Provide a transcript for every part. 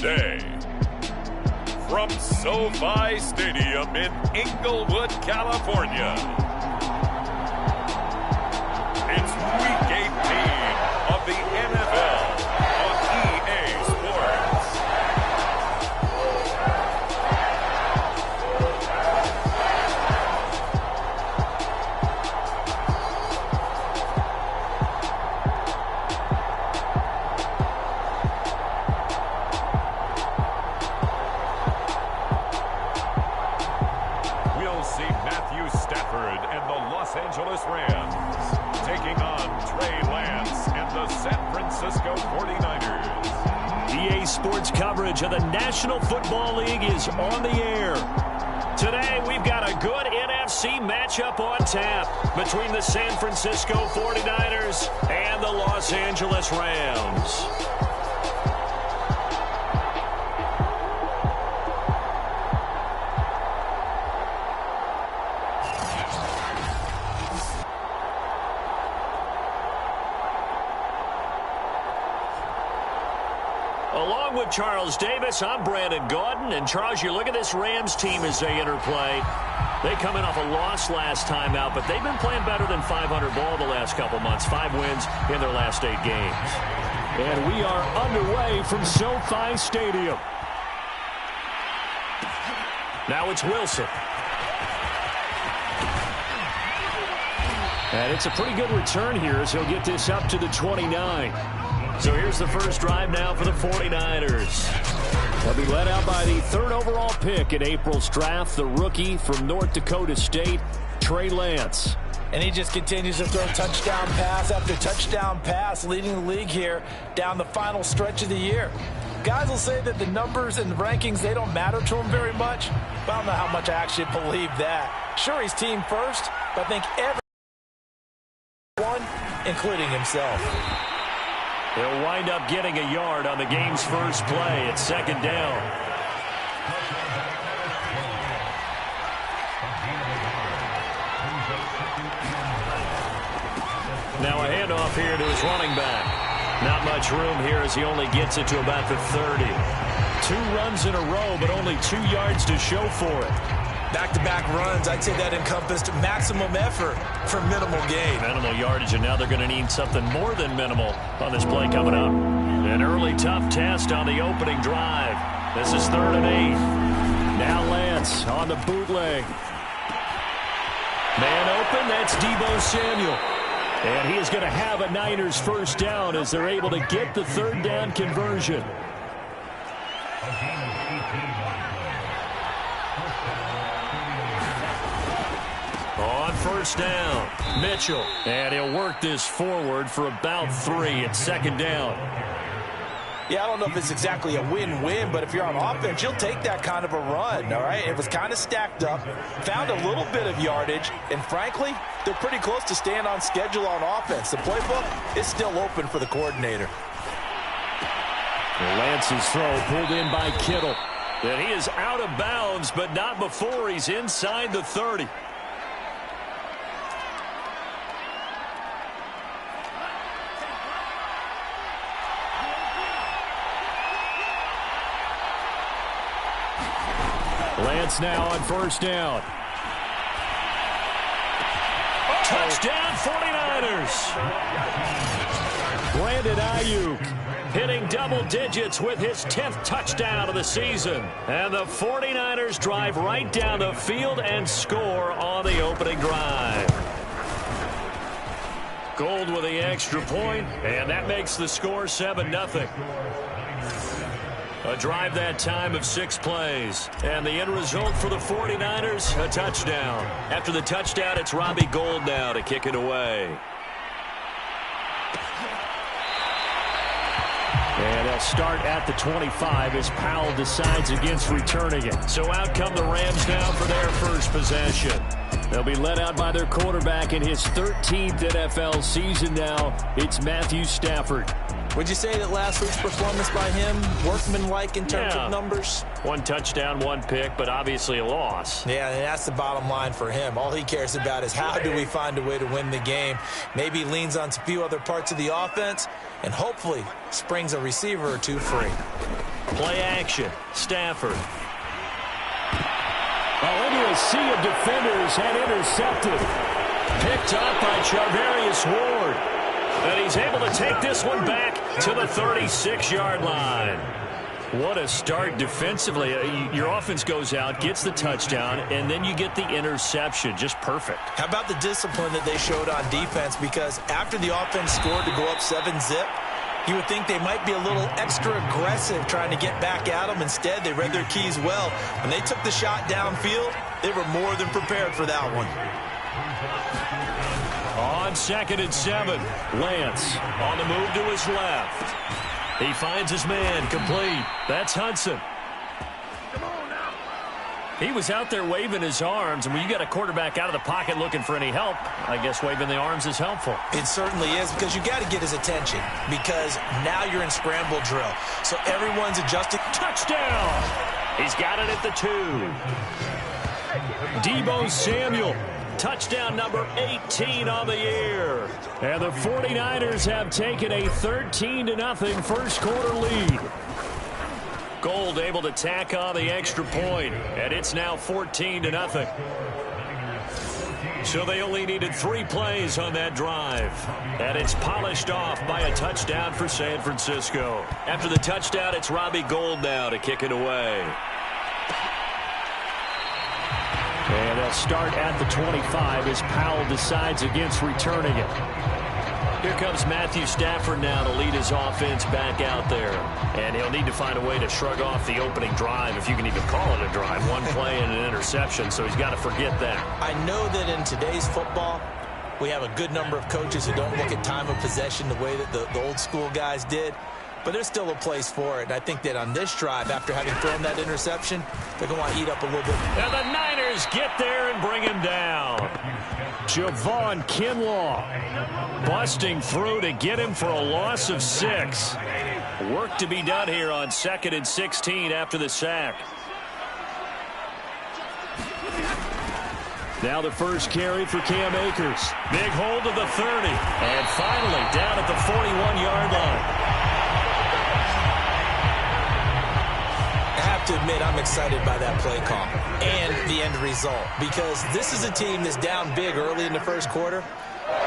today. From SoFi Stadium in Inglewood, California, it's Week 18 of the NFL on EA Sports. We'll see Matthew Stafford and the Los Angeles Rams taking on Trey Lance and the San Francisco 49ers. EA Sports coverage of the National Football League is on the air. Today, we've got a good NFC matchup on tap between the San Francisco 49ers and the Los Angeles Rams. Along with Charles Davis, I'm Brandon Gaudin. And Charles, you look at this Rams team as they interplay. They come in off a loss last time out, but they've been playing better than 500 ball the last couple months. 5 wins in their last 8 games. And we are underway from SoFi Stadium. Now it's Wilson. And it's a pretty good return here as he'll get this up to the 29. So here's the first drive now for the 49ers. They'll be led out by the 3rd overall pick in April's draft, the rookie from North Dakota State, Trey Lance. And he just continues to throw touchdown pass after touchdown pass, leading the league here down the final stretch of the year. Guys will say that the numbers and the rankings, they don't matter to him very much, but I don't know how much I actually believe that. Sure, he's team first, but I think everyone, including himself. He'll wind up getting a yard on the game's first play. It's 2nd down. Now a handoff here to his running back. Not much room here as he only gets it to about the 30. 2 runs in a row, but only 2 yards to show for it. Back-to-back runs, I'd say that encompassed maximum effort for minimal gain. Minimal yardage, and now they're going to need something more than minimal on this play coming up. An early tough test on the opening drive. This is 3rd and 8. Now Lance on the bootleg. Man open, that's Deebo Samuel. And he is going to have a Niners first down as they're able to get the 3rd down conversion. On first down, Mitchell. And he'll work this forward for about 3. It's 2nd down. Yeah, I don't know if it's exactly a win-win, but if you're on offense, you'll take that kind of a run, all right? It was kind of stacked up, found a little bit of yardage, and frankly, they're pretty close to staying on schedule on offense. The playbook is still open for the coordinator. Lance's throw pulled in by Kittle. And he is out of bounds, but not before he's inside the 30. Lance now on first down. Touchdown 49ers. Brandon Ayuk hitting double digits with his 10th touchdown of the season. And the 49ers drive right down the field and score on the opening drive. Gold with the extra point, and that makes the score 7-0. A drive that time of 6 plays. And the end result for the 49ers, a touchdown. After the touchdown, it's Robbie Gould now to kick it away. And they'll start at the 25 as Powell decides against returning it. So out come the Rams now for their first possession. They'll be led out by their quarterback in his 13th NFL season now. It's Matthew Stafford. Would you say that last week's performance by him, workmanlike in terms of numbers? 1 touchdown, 1 pick, but obviously a loss. Yeah, and that's the bottom line for him. All he cares about is how do we find a way to win the game. Maybe leans on a few other parts of the offense and hopefully springs a receiver or 2 free. Play action. Stafford. Into a sea of defenders and intercepted. Picked up by Charvarius Ward. And he's able to take this one back to the 36-yard line. What a start defensively. Your offense goes out, gets the touchdown, and then you get the interception. Just perfect. How about the discipline that they showed on defense? Because after the offense scored to go up 7-zip, you would think they might be a little extra aggressive trying to get back at them. Instead, they read their keys well. When they took the shot downfield, they were more than prepared for that one. On 2nd and 7, Lance on the move to his left. He finds his man complete. That's Hudson. He was out there waving his arms, and when you got a quarterback out of the pocket looking for any help, I guess waving the arms is helpful. It certainly is, because you got to get his attention, because now you're in scramble drill. So everyone's adjusting. Touchdown! He's got it at the 2. Deebo Samuel. Touchdown number 18 on the year. And the 49ers have taken a 13-0 first quarter lead. Gold able to tack on the extra point, and it's now 14-0. So they only needed 3 plays on that drive. And it's polished off by a touchdown for San Francisco. After the touchdown, it's Robbie Gould now to kick it away. And they'll start at the 25 as Powell decides against returning it. Here comes Matthew Stafford now to lead his offense back out there. And he'll need to find a way to shrug off the opening drive, if you can even call it a drive. 1 play and an interception, so he's got to forget that. I know that in today's football, we have a good number of coaches who don't look at time of possession the way that the old school guys did. But there's still a place for it. And I think that on this drive, after having thrown that interception, they're going to want to eat up a little bit. And the Niners get there and bring him down. Javon Kinlaw busting through to get him for a loss of 6. Work to be done here on 2nd and 16 after the sack. Now the first carry for Cam Akers. Big hold of the 30. And finally down at the 41-yard line. I have to admit, I'm excited by that play call and the end result, because this is a team that's down big early in the first quarter,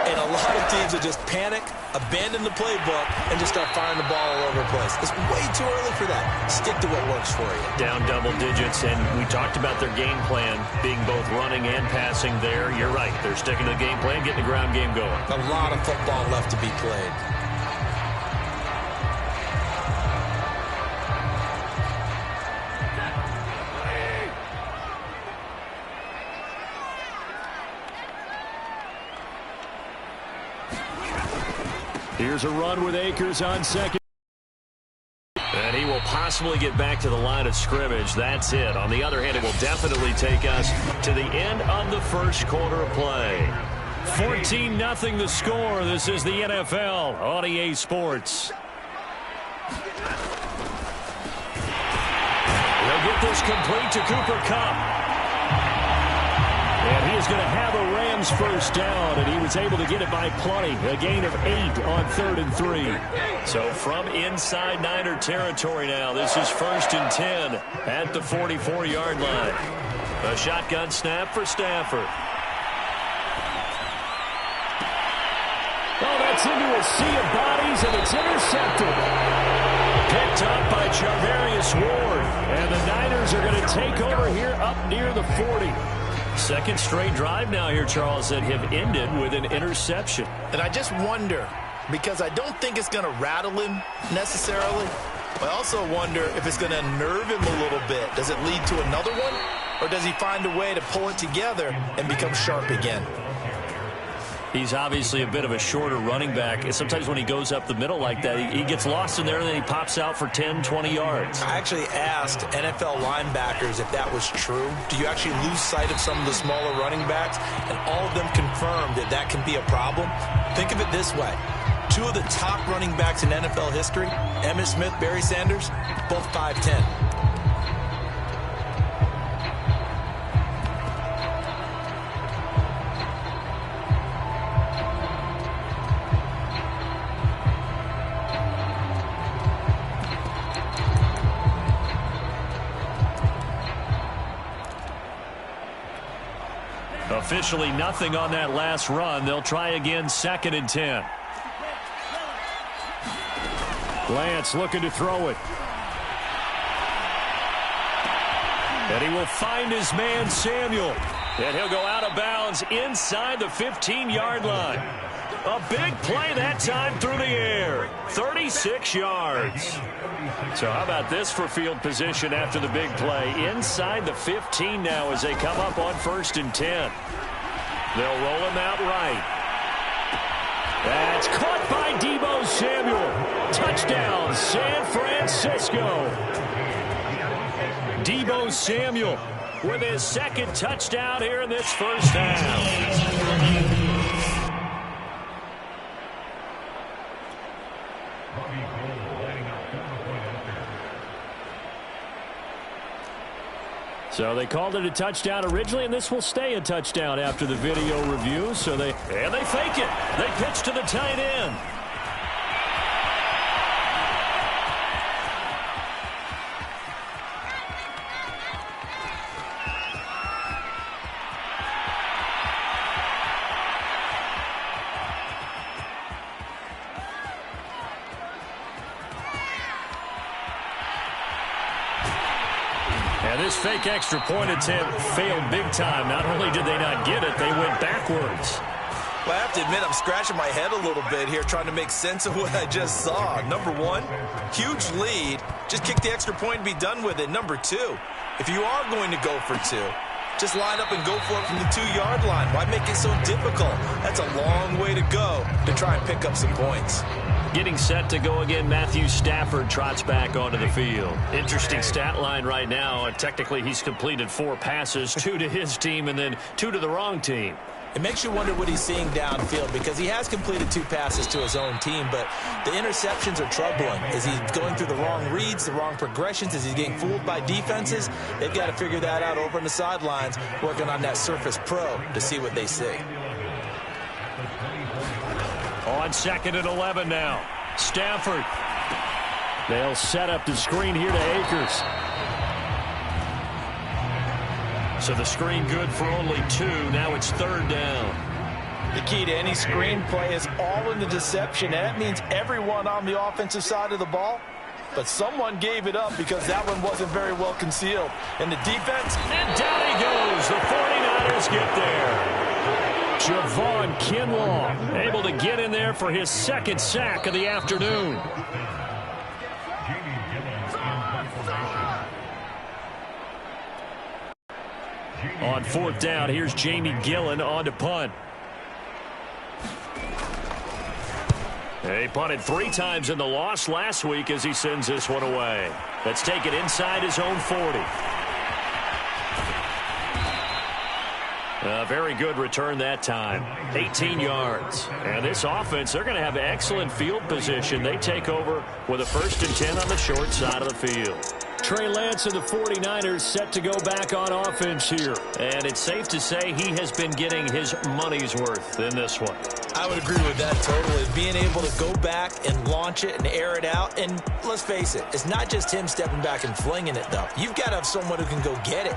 and a lot of teams will just panic, abandon the playbook, and just start firing the ball all over the place. It's way too early for that. Stick to what works for you. Down double digits, and we talked about their game plan being both running and passing there. You're right. They're sticking to the game plan, getting the ground game going. A lot of football left to be played. Here's a run with Akers on second. And he will possibly get back to the line of scrimmage. That's it. On the other hand, it will definitely take us to the end of the first quarter of play. 14-0 the score. This is the NFL on EA Sports. They'll get this complete to Cooper Kupp. And he is going to have a Rams first down, and he was able to get it by plenty. A gain of 8 on 3rd and 3. So from inside Niner territory now, this is 1st and 10 at the 44-yard line. A shotgun snap for Stafford. Oh, that's into a sea of bodies, and it's intercepted. Picked up by Charvarius Ward. And the Niners are going to take over here up near the 40. Second straight drive now here, Charles, that have ended with an interception. And I just wonder, because I don't think it's going to rattle him necessarily, but I also wonder if it's going to nerve him a little bit. Does it lead to another one, or does he find a way to pull it together and become sharp again? He's obviously a bit of a shorter running back. Sometimes when he goes up the middle like that, he gets lost in there, and then he pops out for 10, 20 yards. I actually asked NFL linebackers if that was true. Do you actually lose sight of some of the smaller running backs? And all of them confirmed that that can be a problem. Think of it this way. 2 of the top running backs in NFL history, Emmitt Smith, Barry Sanders, both 5'10". Officially nothing on that last run. They'll try again, 2nd and 10. Lance looking to throw it. And he will find his man, Samuel. And he'll go out of bounds inside the 15-yard line. A big play that time through the air. 36 yards. So how about this for field position after the big play? Inside the 15 now as they come up on 1st and 10. They'll roll him out right. That's caught by Deebo Samuel. Touchdown, San Francisco. Deebo Samuel with his 2nd touchdown here in this first half. So they called it a touchdown originally, and this will stay a touchdown after the video review. So they fake it. They pitch to the tight end. This fake extra point attempt failed big time. Not only did they not get it, they went backwards. Well, I have to admit, I'm scratching my head a little bit here trying to make sense of what I just saw. Number one, huge lead. Just kick the extra point and be done with it. Number two, if you are going to go for two, just line up and go for it from the 2-yard line. Why make it so difficult? That's a long way to go to try and pick up some points. Getting set to go again, Matthew Stafford trots back onto the field. Interesting stat line right now. Technically, he's completed 4 passes, 2 to his team and then 2 to the wrong team. It makes you wonder what he's seeing downfield because he has completed 2 passes to his own team, but the interceptions are troubling. Is he going through the wrong reads, the wrong progressions? Is he getting fooled by defenses? They've got to figure that out over on the sidelines, working on that Surface Pro to see what they see. On 2nd and 11 now. Stafford. They'll set up the screen here to Akers. So the screen good for only 2. Now it's 3rd down. The key to any screen play is all in the deception. And that means everyone on the offensive side of the ball. But someone gave it up because that one wasn't very well concealed. And the defense. And down he goes. The 49ers get there. Javon Kinlaw able to get in there for his 2nd sack of the afternoon. On 4th down, here's Jamie Gillen on to punt. He punted 3 times in the loss last week as he sends this one away. Let's take it inside his own 40. A very good return that time. 18 yards. And this offense, they're going to have excellent field position. They take over with a 1st and 10 on the short side of the field. Trey Lance of the 49ers set to go back on offense here. And it's safe to say he has been getting his money's worth in this one. I would agree with that totally. Being able to go back and launch it and air it out. And let's face it, it's not just him stepping back and flinging it, though. You've got to have someone who can go get it.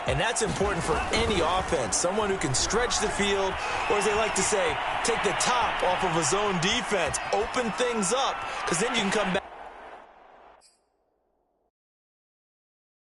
And that's important for any offense. Someone who can stretch the field, or as they like to say, take the top off of a zone defense, open things up, because then you can come back.